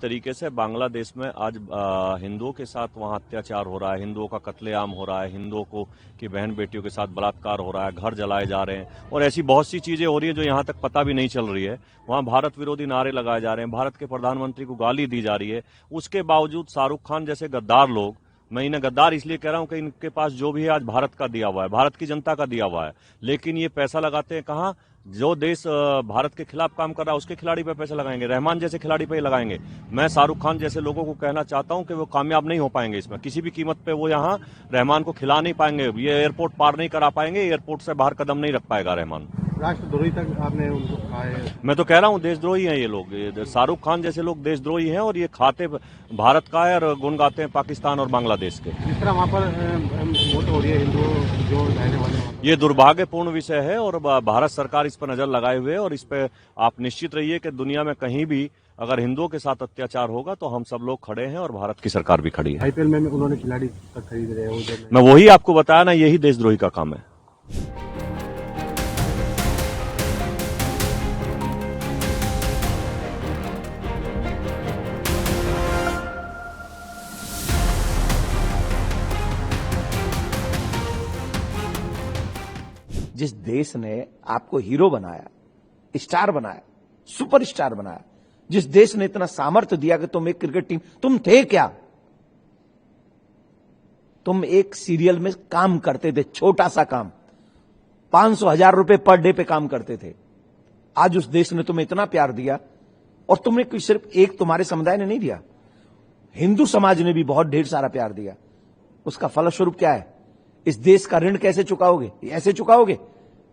जिस तरीके से बांग्लादेश में आज हिंदुओं के साथ वहां अत्याचार हो रहा है, हिंदुओं का कत्लेआम हो रहा है, हिंदुओं को की बहन बेटियों के साथ बलात्कार हो रहा है, घर जलाए जा रहे हैं और ऐसी बहुत सी चीजें हो रही है जो यहाँ तक पता भी नहीं चल रही है। वहां भारत विरोधी नारे लगाए जा रहे हैं, भारत के प्रधानमंत्री को गाली दी जा रही है। उसके बावजूद शाहरुख खान जैसे गद्दार लोग, मैं इन्हें गद्दार इसलिए कह रहा हूं कि इनके पास जो भी है आज भारत का दिया हुआ है, भारत की जनता का दिया हुआ है, लेकिन ये पैसा लगाते हैं कहां? जो देश भारत के खिलाफ काम कर रहा है उसके खिलाड़ी पे पैसे लगाएंगे, रहमान जैसे खिलाड़ी पे ही लगाएंगे। मैं शाहरुख खान जैसे लोगों को कहना चाहता हूं कि वो कामयाब नहीं हो पाएंगे इसमें, किसी भी कीमत पे वो यहाँ रहमान को खिला नहीं पाएंगे, ये एयरपोर्ट पार नहीं करा पाएंगे, एयरपोर्ट से बाहर कदम नहीं रख पाएगा रहमान। राष्ट्रद्रोही तक आपने उनको कहा है। मैं तो कह रहा हूँ देशद्रोही हैं ये लोग, शाहरुख खान जैसे लोग देशद्रोही हैं और ये खाते भारत का है और गुण गाते हैं पाकिस्तान और बांग्लादेश के। जिस तरह वहाँ पर मौत हो रही है हिंदू जो रहने वाले, ये दुर्भाग्यपूर्ण विषय है और भारत सरकार इस पर नजर लगाए हुए है और इस पे आप निश्चित रहिए कि दुनिया में कहीं भी अगर हिंदुओं के साथ अत्याचार होगा तो हम सब लोग खड़े हैं और भारत की सरकार भी खड़ी है। आईपीएल में उन्होंने खिलाड़ी तक खरीद रहे हैं। मैं वही आपको बताया ना, यही देशद्रोही का काम है। जिस देश ने आपको हीरो बनाया, स्टार बनाया, सुपरस्टार बनाया, जिस देश ने इतना सामर्थ्य दिया कि तुम एक क्रिकेट टीम, तुम थे क्या? तुम एक सीरियल में काम करते थे, छोटा सा काम, 500,000 रुपए पर डे पे काम करते थे। आज उस देश ने तुम्हें इतना प्यार दिया और तुमने सिर्फ एक तुम्हारे समुदाय ने नहीं दिया, हिंदू समाज ने भी बहुत ढेर सारा प्यार दिया। उसका फलस्वरूप क्या है? इस देश का ऋण कैसे चुकाओगे? ऐसे चुकाओगे?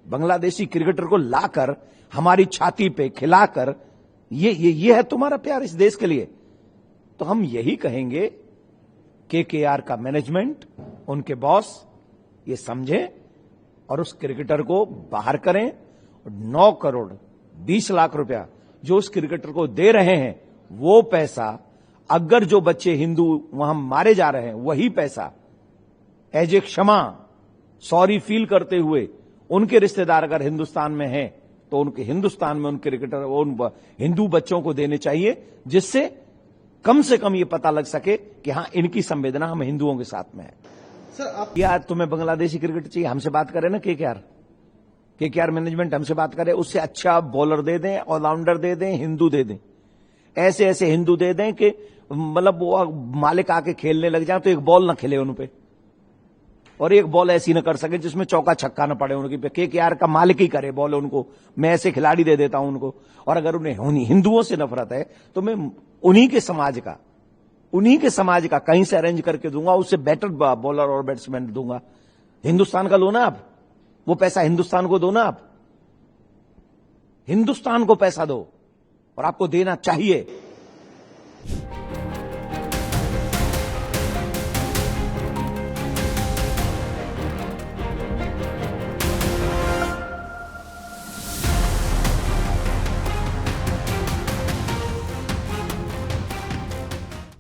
बांग्लादेशी क्रिकेटर को लाकर हमारी छाती पे खिलाकर, ये है तुम्हारा प्यार इस देश के लिए? तो हम यही कहेंगे केकेआर का मैनेजमेंट, उनके बॉस ये समझें और उस क्रिकेटर को बाहर करें। 9 करोड़ 20 लाख रुपया जो उस क्रिकेटर को दे रहे हैं, वो पैसा अगर जो बच्चे हिंदू वहां मारे जा रहे हैं, वही पैसा एज ए क्षमा, सॉरी फील करते हुए उनके रिश्तेदार अगर हिंदुस्तान में हैं तो उनके हिंदुस्तान में उन क्रिकेटर, उन हिंदू बच्चों को देने चाहिए, जिससे कम से कम ये पता लग सके कि हां, इनकी संवेदना हम हिंदुओं के साथ में है। सर आप या तुम्हें बांग्लादेशी क्रिकेट चाहिए, हमसे बात करें ना। केकेआर मैनेजमेंट हमसे बात करे, उससे अच्छा बॉलर दे दें, ऑलराउंडर दे दें, हिंदू दे दें, ऐसे ऐसे हिंदू दे दें कि मतलब वो मालिक आके खेलने लग जाए तो एक बॉल ना खेले उन पे, और एक बॉल ऐसी न कर सके जिसमें चौका छक्का न पड़े उनकी पे। केकेआर का मालिक ही करे बॉल उनको, मैं ऐसे खिलाड़ी दे देता हूं उनको। और अगर उन्हें हिंदुओं से नफरत है तो मैं उन्हीं के समाज का कहीं से अरेंज करके दूंगा, उससे बेटर बॉलर और बैट्समैन दूंगा। हिंदुस्तान का लो ना आप, वो पैसा हिंदुस्तान को दो ना आप, हिंदुस्तान को पैसा दो और आपको देना चाहिए।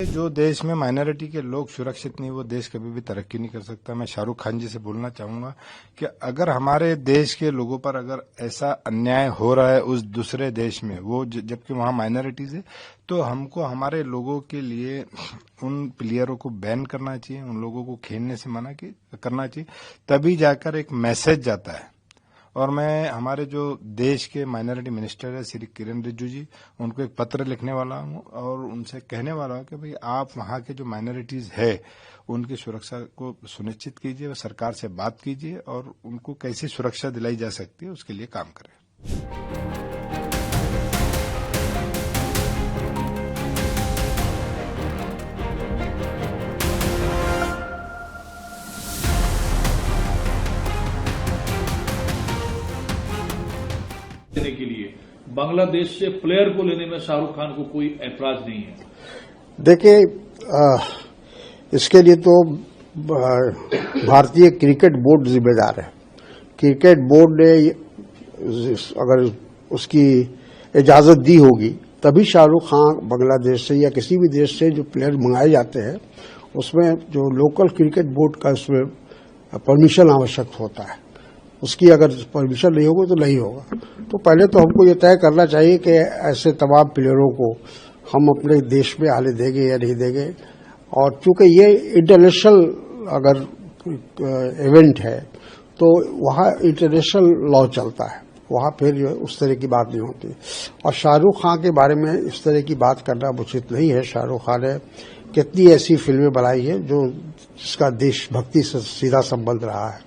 जो देश में माइनॉरिटी के लोग सुरक्षित नहीं, वो देश कभी भी तरक्की नहीं कर सकता। मैं शाहरुख खान जी से बोलना चाहूंगा कि अगर हमारे देश के लोगों पर अगर ऐसा अन्याय हो रहा है उस दूसरे देश में, वो जबकि वहां माइनॉरिटीज है, तो हमको हमारे लोगों के लिए उन प्लेयरों को बैन करना चाहिए, उन लोगों को खेलने से मना करना चाहिए, तभी जाकर एक मैसेज जाता है। और मैं हमारे जो देश के माइनॉरिटी मिनिस्टर है श्री किरण रिजिजू जी, उनको एक पत्र लिखने वाला हूं और उनसे कहने वाला हूं कि भाई आप वहां के जो माइनॉरिटीज है उनकी सुरक्षा को सुनिश्चित कीजिए, सरकार से बात कीजिए और उनको कैसी सुरक्षा दिलाई जा सकती है उसके लिए काम करें। के लिए बांग्लादेश से प्लेयर को लेने में शाहरुख खान को कोई ऐतराज नहीं है। देखिए, इसके लिए तो भारतीय क्रिकेट बोर्ड जिम्मेदार है। क्रिकेट बोर्ड ने अगर उसकी इजाजत दी होगी तभी शाहरुख खान बांग्लादेश से या किसी भी देश से जो प्लेयर मंगाए जाते हैं उसमें जो लोकल क्रिकेट बोर्ड का उसमें परमिशन आवश्यक होता है। उसकी अगर परमिशन नहीं होगी तो नहीं होगा। तो पहले तो हमको ये तय करना चाहिए कि ऐसे तमाम प्लेयरों को हम अपने देश में आने देंगे या नहीं देंगे। और चूंकि ये इंटरनेशनल अगर इवेंट है तो वहाँ इंटरनेशनल लॉ चलता है, वहाँ फिर उस तरह की बात नहीं होती। और शाहरुख खान के बारे में इस तरह की बात करना उचित नहीं है। शाहरुख खान ने कितनी ऐसी फिल्में बनाई है जो जिसका देशभक्ति से सीधा संबंध रहा है।